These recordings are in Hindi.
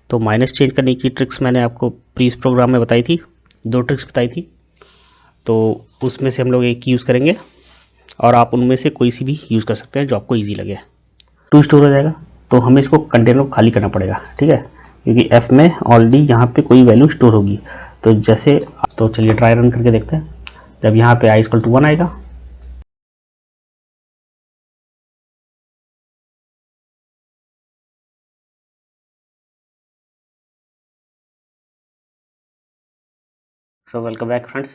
तो माइनस चेंज करने की ट्रिक्स मैंने आपको प्रीवियस प्रोग्राम में बताई थी, 2 ट्रिक्स बताई थी। तो उसमें से हम लोग एक यूज़ करेंगे और आप उनमें से कोई सी भी यूज़ कर सकते हैं जो आपको ईजी लगे। 2 स्टोर हो जाएगा तो हमें इसको कंटेनर को खाली करना पड़ेगा, ठीक है, क्योंकि एफ में ऑलरेडी यहाँ पे कोई वैल्यू स्टोर होगी। तो जैसे तो चलिए ट्राई रन करके देखते हैं। जब यहाँ पे i = 1 आएगा सो वेलकम बैक फ्रेंड्स।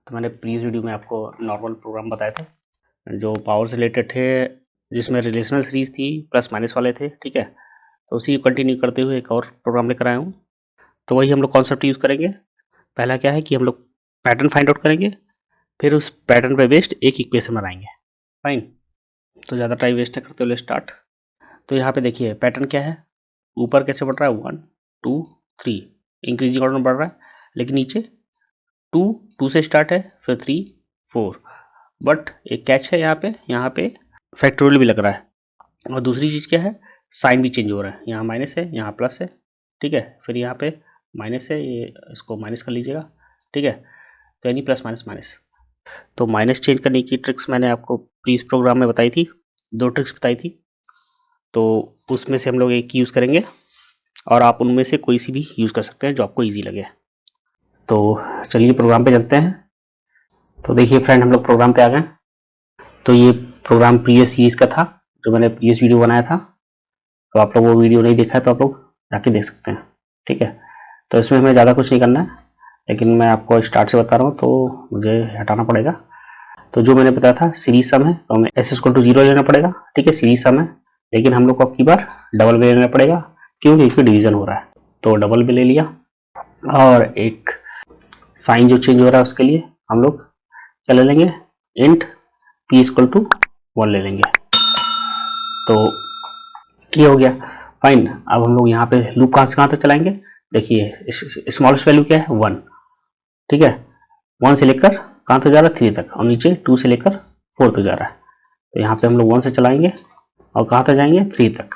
तो मैंने प्रीवियस वीडियो में आपको नॉर्मल प्रोग्राम बताए थे जो पावर से रिलेटेड थे, जिसमें रिलेशनल सीरीज थी, प्लस माइनस वाले थे, ठीक है। तो उसी को कंटिन्यू करते हुए एक और प्रोग्राम लेकर आया हूँ। तो वही हम लोग कॉन्सेप्ट यूज़ करेंगे। पहला क्या है कि हम लोग पैटर्न फाइंड आउट करेंगे, फिर उस पैटर्न पे बेस्ड एक इक्वेशन बनाएंगे। फाइन, तो ज़्यादा टाइम वेस्ट करते हुए स्टार्ट। तो यहाँ पे देखिए पैटर्न क्या है, ऊपर कैसे बढ़ रहा है 1 2 3 इंक्रीजिंग ऑर्डर में बढ़ रहा है, लेकिन नीचे 2 से स्टार्ट है, फिर 3 4। बट एक कैच है, यहाँ पे फैक्टोरियल भी लग रहा है। और दूसरी चीज़ क्या है, साइन भी चेंज हो रहा है, यहाँ माइनस है यहाँ प्लस है, ठीक है, फिर यहाँ पे माइनस है, ये इसको माइनस कर लीजिएगा, ठीक है। तो यानी प्लस माइनस माइनस। तो माइनस चेंज करने की ट्रिक्स मैंने आपको प्रीवियस प्रोग्राम में बताई थी, 2 ट्रिक्स बताई थी। तो उसमें से हम लोग एक यूज़ करेंगे और आप उनमें से कोई सी भी यूज़ कर सकते हैं जो आपको ईजी लगे। तो चलिए प्रोग्राम पे चलते हैं। तो देखिए फ्रेंड, हम लोग प्रोग्राम पे आ गए। तो ये प्रोग्राम प्रीवियस सीरीज़ का था जो मैंने प्रीवियस वीडियो बनाया था। तो आप लोग वो वीडियो नहीं देखा है तो आप लोग जाके देख सकते हैं, ठीक है। तो इसमें हमें ज़्यादा कुछ नहीं करना है, लेकिन मैं आपको स्टार्ट से बता रहा हूँ तो मुझे हटाना पड़ेगा। तो जो मैंने बताया था सीरीज सम है, तो हमें s = 0 लेना पड़ेगा, ठीक है, सीरीज सम है। लेकिन हम लोग को अब की बार डबल भी लेना पड़ेगा क्योंकि इसमें डिवीजन हो रहा है। तो डबल भी ले लिया और एक साइन जो चेंज हो रहा है उसके लिए हम लोग क्या ले लेंगे, इंट p = 1 ले लेंगे। तो ये हो गया, फाइन। अब हम लोग यहाँ पे लूप कहाँ से कहाँ तक चलाएंगे, देखिए स्मॉलेस्ट वैल्यू क्या है 1, ठीक है। 1 से लेकर कहाँ तक जा रहा है 3 तक, और नीचे 2 से लेकर 4 तक जा रहा है। तो यहाँ पे हम लोग 1 से चलाएंगे और कहाँ तक जाएंगे 3 तक,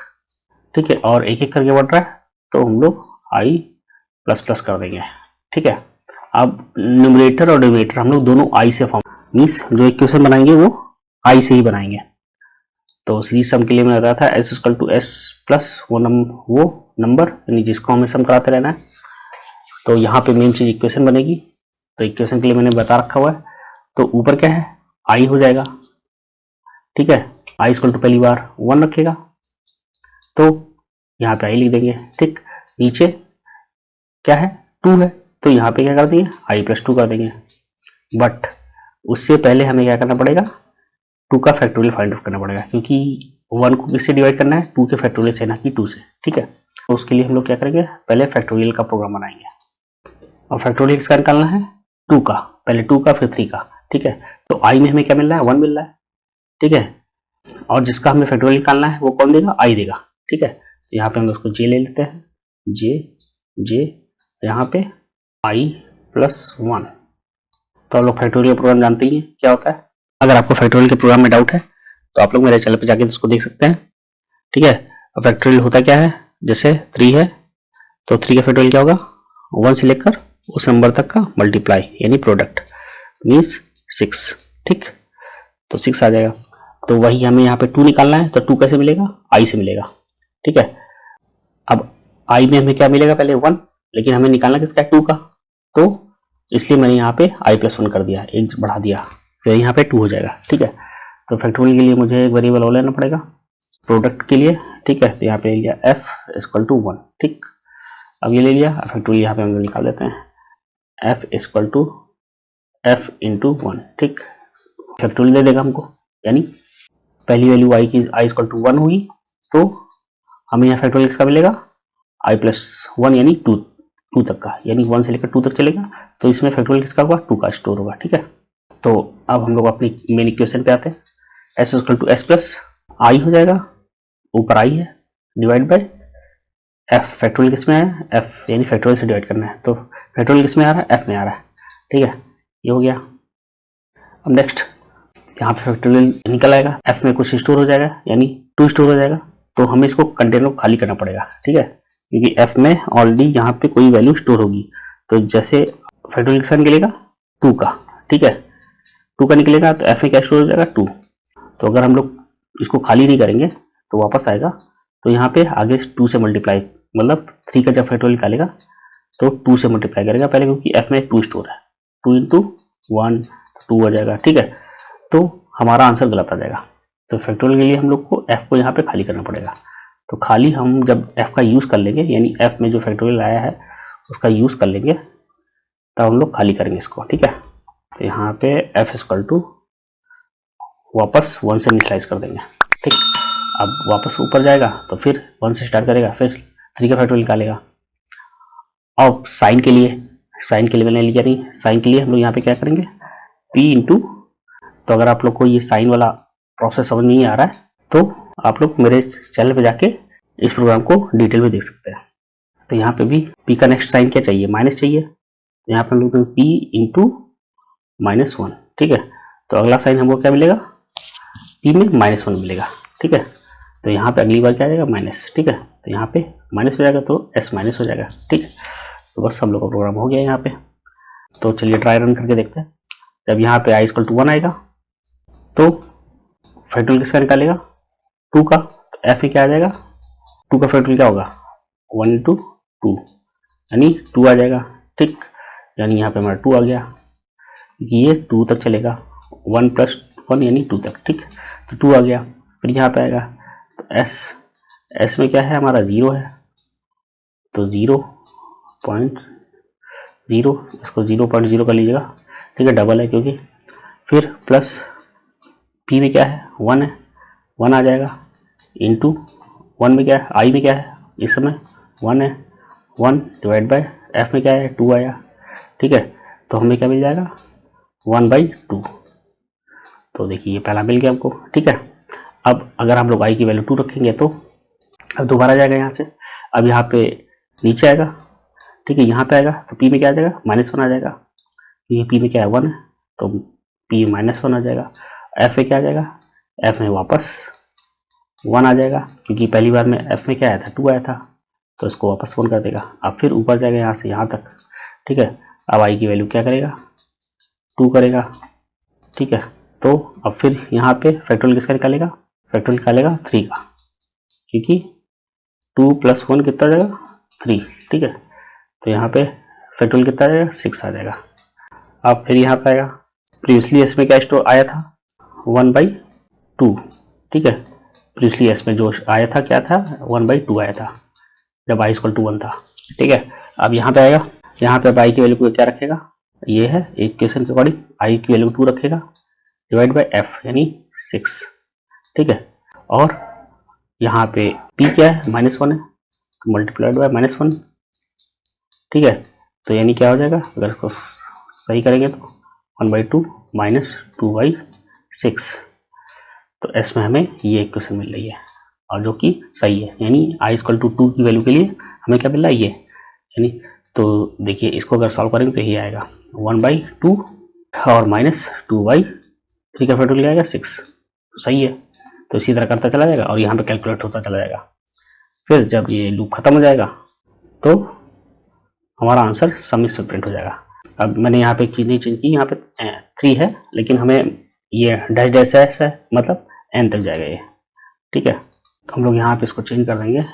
ठीक है। और एक एक करके बढ़ रहा है तो हम लोग i++ कर देंगे, ठीक है। अब न्यूमरेटर और डिनोमिनेटर हम लोग दोनों i से फॉर्म, मीन्स जो इक्वेशन बनाएंगे वो i से ही बनाएंगे। तो सीरीज सम के लिए मैंने बताया था s = s+ वो नंबर यानी जिसको हमें सम कराते रहना है। तो यहाँ पे मेन चीज इक्वेशन बनेगी। तो इक्वेशन के लिए मैंने बता रखा हुआ है। तो ऊपर क्या है i हो जाएगा, ठीक है। i = पहली बार 1 रखेगा तो यहाँ पे i लिख देंगे, ठीक। नीचे क्या है 2 है तो यहाँ पे क्या कर देंगे i+2 कर देंगे। बट उससे पहले हमें क्या करना पड़ेगा, 2 का फैक्टोरियल फाइंड आउट करना पड़ेगा, क्योंकि 1 को किससे डिवाइड करना है 2 के फैक्टोरियल से, ना कि 2 से, ठीक है। तो उसके लिए हम लोग क्या करेंगे, पहले फैक्टोरियल का प्रोग्राम बनाएंगे। और फैक्टोरियल किसका निकालना है 2 का, पहले 2 का फिर 3 का, ठीक है। तो i में हमें क्या मिल रहा है 1 मिल रहा है, ठीक है। और जिसका हमें फैक्टोरियल निकालना है वो कौन देगा, i देगा, ठीक है। तो यहाँ पे हम उसको j ले लेते हैं, j यहाँ पे i+1। तो आप लोग फैक्टोरियल प्रोग्राम जानते ही हैं क्या होता है। अगर आपको फैक्टोरियल के प्रोग्राम में डाउट है तो आप लोग मेरे चैनल पे जाके उसको देख सकते हैं, ठीक है। अब फैक्टोरियल होता क्या है, जैसे 3 है तो 3 का फैक्टोरियल क्या होगा 1 से लेकर उस नंबर तक का मल्टीप्लाई यानी प्रोडक्ट, मीन्स 6, ठीक। तो 6 आ जाएगा। तो वही हमें यहाँ पे 2 निकालना है, तो 2 कैसे मिलेगा i से मिलेगा, ठीक है। अब i में हमें क्या मिलेगा पहले 1, लेकिन हमें निकालना किसका है 2 का, तो इसलिए मैंने यहाँ पे i+1 कर दिया, एक बढ़ा दिया, तो यहाँ पे 2 हो जाएगा, ठीक है। तो फैक्टोरियल के लिए मुझे एक वेरिएबल और लेना पड़ेगा प्रोडक्ट के लिए, ठीक है। तो यहाँ पे ले लिया f = 1, ठीक। अब ये ले लिया, फैक्टोरियल यहाँ पे हम निकाल देते हैं f = f × 1, ठीक। फैक्टोरियल दे देगा हमको, यानी पहली वैल्यू i की i = 1 हुई तो हमें यहाँ फैक्टोरियल किसका मिलेगा i+1 यानी 2 तक का, यानी 1 से लेकर 2 तक चलेगा। तो इसमें फैक्टोरियल किसका होगा 2 का स्टोर होगा, ठीक है। तो अब हम लोग अपनी मेन इक्वेशन पे आते हैं, s = s+ i हो जाएगा, ऊपर i है, डिवाइड बाय f। फैक्टोरियल किस में है f, यानी फैक्टोरियल से डिवाइड करना है, तो फैक्टोरियल किस में आ रहा है f में आ रहा है, ठीक है। ये हो गया। अब नेक्स्ट यहाँ पे फैक्टोरियल निकल आएगा, f में कुछ स्टोर हो जाएगा यानी 2 स्टोर हो जाएगा। तो हमें इसको कंटेनर को खाली करना पड़ेगा, ठीक है। क्योंकि f में ऑलरेडी यहाँ पे कोई वैल्यू स्टोर होगी। तो जैसे फैक्टोरियल किसका निकलेगा 2 का, ठीक है 2 का निकलेगा तो f में क्या स्टोर हो जाएगा 2। तो अगर हम लोग इसको खाली नहीं करेंगे तो वापस आएगा, तो यहाँ पे आगे 2 से मल्टीप्लाई, मतलब 3 का जब फैक्टोरियल निकालेगा तो 2 से मल्टीप्लाई करेगा पहले, क्योंकि f में 2 स्टोर है, 2 इंटू 1 2 आ जाएगा, ठीक है। तो हमारा आंसर गलत आ जाएगा। तो फैक्टोरियल के लिए हम लोग को f को यहाँ पे खाली करना पड़ेगा। तो खाली हम जब f का यूज़ कर लेंगे, यानी f में जो फैक्टोरियल आया है उसका यूज़ कर लेंगे, तब हम लोग खाली करेंगे इसको, ठीक है। तो यहाँ पे f इक्वल टू वापस 1 से इनिशियलाइज कर देंगे, ठीक। अब वापस ऊपर जाएगा तो फिर 1 से स्टार्ट करेगा, फिर 3 का फैक्टोरियल निकालेगा। अब साइन के लिए मैंने लिया नहीं, साइन के लिए हम लोग यहाँ पे क्या करेंगे p इंटू, तो अगर आप लोग को ये साइन वाला प्रोसेस समझ नहीं आ रहा है तो आप लोग मेरे चैनल पे जाके इस प्रोग्राम को डिटेल में देख सकते हैं। तो यहाँ पे भी p का नेक्स्ट साइन क्या चाहिए, माइनस चाहिए, तो यहाँ पे हम लोग p इंटू -1, ठीक है। तो अगला साइन हमको क्या मिलेगा, p में -1 मिलेगा, ठीक है। तो यहाँ पे अगली बार क्या आ जाएगा माइनस, ठीक है। तो यहाँ पे माइनस हो जाएगा तो s माइनस हो जाएगा, ठीक है। तो बस हम लोग का प्रोग्राम हो गया यहाँ पे। तो चलिए ट्राई रन करके देखते हैं। जब यहाँ पे i इक्वल टू 1 आएगा तो फैक्टोरियल किसका निकालेगा 2 का, तो f में क्या आ जाएगा 2 का फैक्टोरियल क्या होगा 1 इंटू 2, यानी 2 आ जाएगा, ठीक। यानी यहाँ पे हमारा 2 आ गया, ये 2 तक चलेगा, 1 प्लस 1 यानी 2 तक, ठीक। तो 2 आ गया। फिर यहाँ पे आएगा तो s में क्या है हमारा 0 है, तो 0.0, इसको 0.0 कर लीजिएगा, ठीक है, डबल है क्योंकि। फिर प्लस p में क्या है 1 है, 1 आ जाएगा, इंटू 1 में क्या है i में क्या है इस समय 1 है, 1 डिवाइड बाय f में क्या है 2 आया, ठीक है। तो हमें क्या मिल जाएगा 1/2। तो देखिए ये पहला मिल गया हमको, ठीक है। अब अगर हम लोग i की वैल्यू 2 रखेंगे तो अब दोबारा जाएगा यहाँ से, अब यहाँ पे नीचे आएगा, ठीक है, यहाँ पे आएगा तो p में क्या आ जाएगा -1 आ जाएगा, क्योंकि p में क्या है 1 है, तो p -1 आ जाएगा। f में क्या आ जाएगा, f में वापस 1 आ जाएगा, क्योंकि पहली बार में f में क्या आया था 2 आया था, तो इसको वापस 1 कर देगा। अब फिर ऊपर जाएगा यहाँ से यहाँ तक, ठीक है। अब i की वैल्यू क्या करेगा 2 करेगा, ठीक है। तो अब फिर यहाँ पे फैक्टोरियल किसका निकालेगा, फैक्टोरियल निकालेगा 3 का, क्योंकि 2 प्लस 1 कितना आ जाएगा 3, ठीक है। तो यहाँ पे फैक्टोरियल कितना आ जाएगा 6 आ जाएगा। अब फिर यहाँ पे आएगा, प्रीवियसली इसमें क्या स्टोर आया था 1/2, ठीक है। प्रीवियसली इसमें जो आया था क्या था 1/2 आया था जब i इक्वल टू 1 था, ठीक है। अब यहाँ पे आएगा, यहाँ पे i की वैल्यू को क्या रखेगा, ये है इक्वेशन के अकॉर्डिंग i की वैल्यू 2 रखेगा, डिवाइड बाय f यानी 6, ठीक है। और यहाँ पे p क्या है -1 है, तो मल्टीप्लाइड बाय -1, ठीक है। तो यानी क्या हो जाएगा, अगर इसको सही करेंगे तो 1/2 -2/6, तो s में हमें ये इक्वेशन मिल रही है, और जो कि सही है, यानी i इक्वल टू 2 की वैल्यू के लिए हमें क्या मिल रहा है ये, यानी। तो देखिए इसको अगर सॉल्व करेंगे तो ये आएगा 1/2 और -2/3 का फैक्टोरियल आएगा 6, तो सही है। तो इसी तरह करता चला जाएगा और यहाँ पे कैलकुलेट होता चला जाएगा। फिर जब ये लूप खत्म हो जाएगा तो हमारा आंसर सम इसमें प्रिंट हो जाएगा। अब मैंने यहाँ पे एक चीज़ नहीं चेंज की, यहाँ पे 3 है, लेकिन हमें ये डैश डैश है, मतलब n तक जाएगा ये, ठीक है। तो हम लोग यहाँ पे इसको चेंज कर देंगे,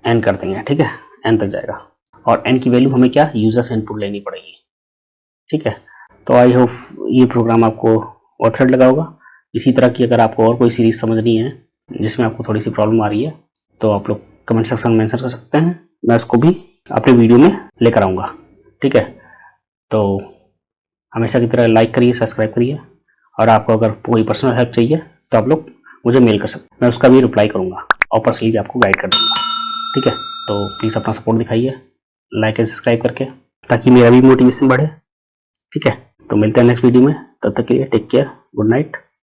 n कर देंगे, ठीक है, n तक जाएगा। और n की वैल्यू हमें क्या यूजर से इनपुट लेनी पड़ेगी, ठीक है। तो आई होप ये प्रोग्राम आपको ऑथर लगा होगा। इसी तरह की अगर आपको और कोई सीरीज समझनी है जिसमें आपको थोड़ी सी प्रॉब्लम आ रही है तो आप लोग कमेंट सेक्शन में मेंशन कर सकते हैं, मैं उसको भी अपने वीडियो में लेकर आऊँगा, ठीक है। तो हमेशा की तरह लाइक करिए, सब्सक्राइब करिए, और आपको अगर कोई पर्सनल हेल्प चाहिए तो आप लोग मुझे मेल कर सकते हैं, मैं उसका भी रिप्लाई करूँगा और पर्सनली आपको गाइड कर दूँगा, ठीक है। तो प्लीज़ अपना सपोर्ट दिखाइए लाइक एंड सब्सक्राइब करके, ताकि मेरा भी मोटिवेशन बढ़े, ठीक है। तो मिलते हैं नेक्स्ट वीडियो में, तब तक के लिए टेक केयर, गुड नाइट।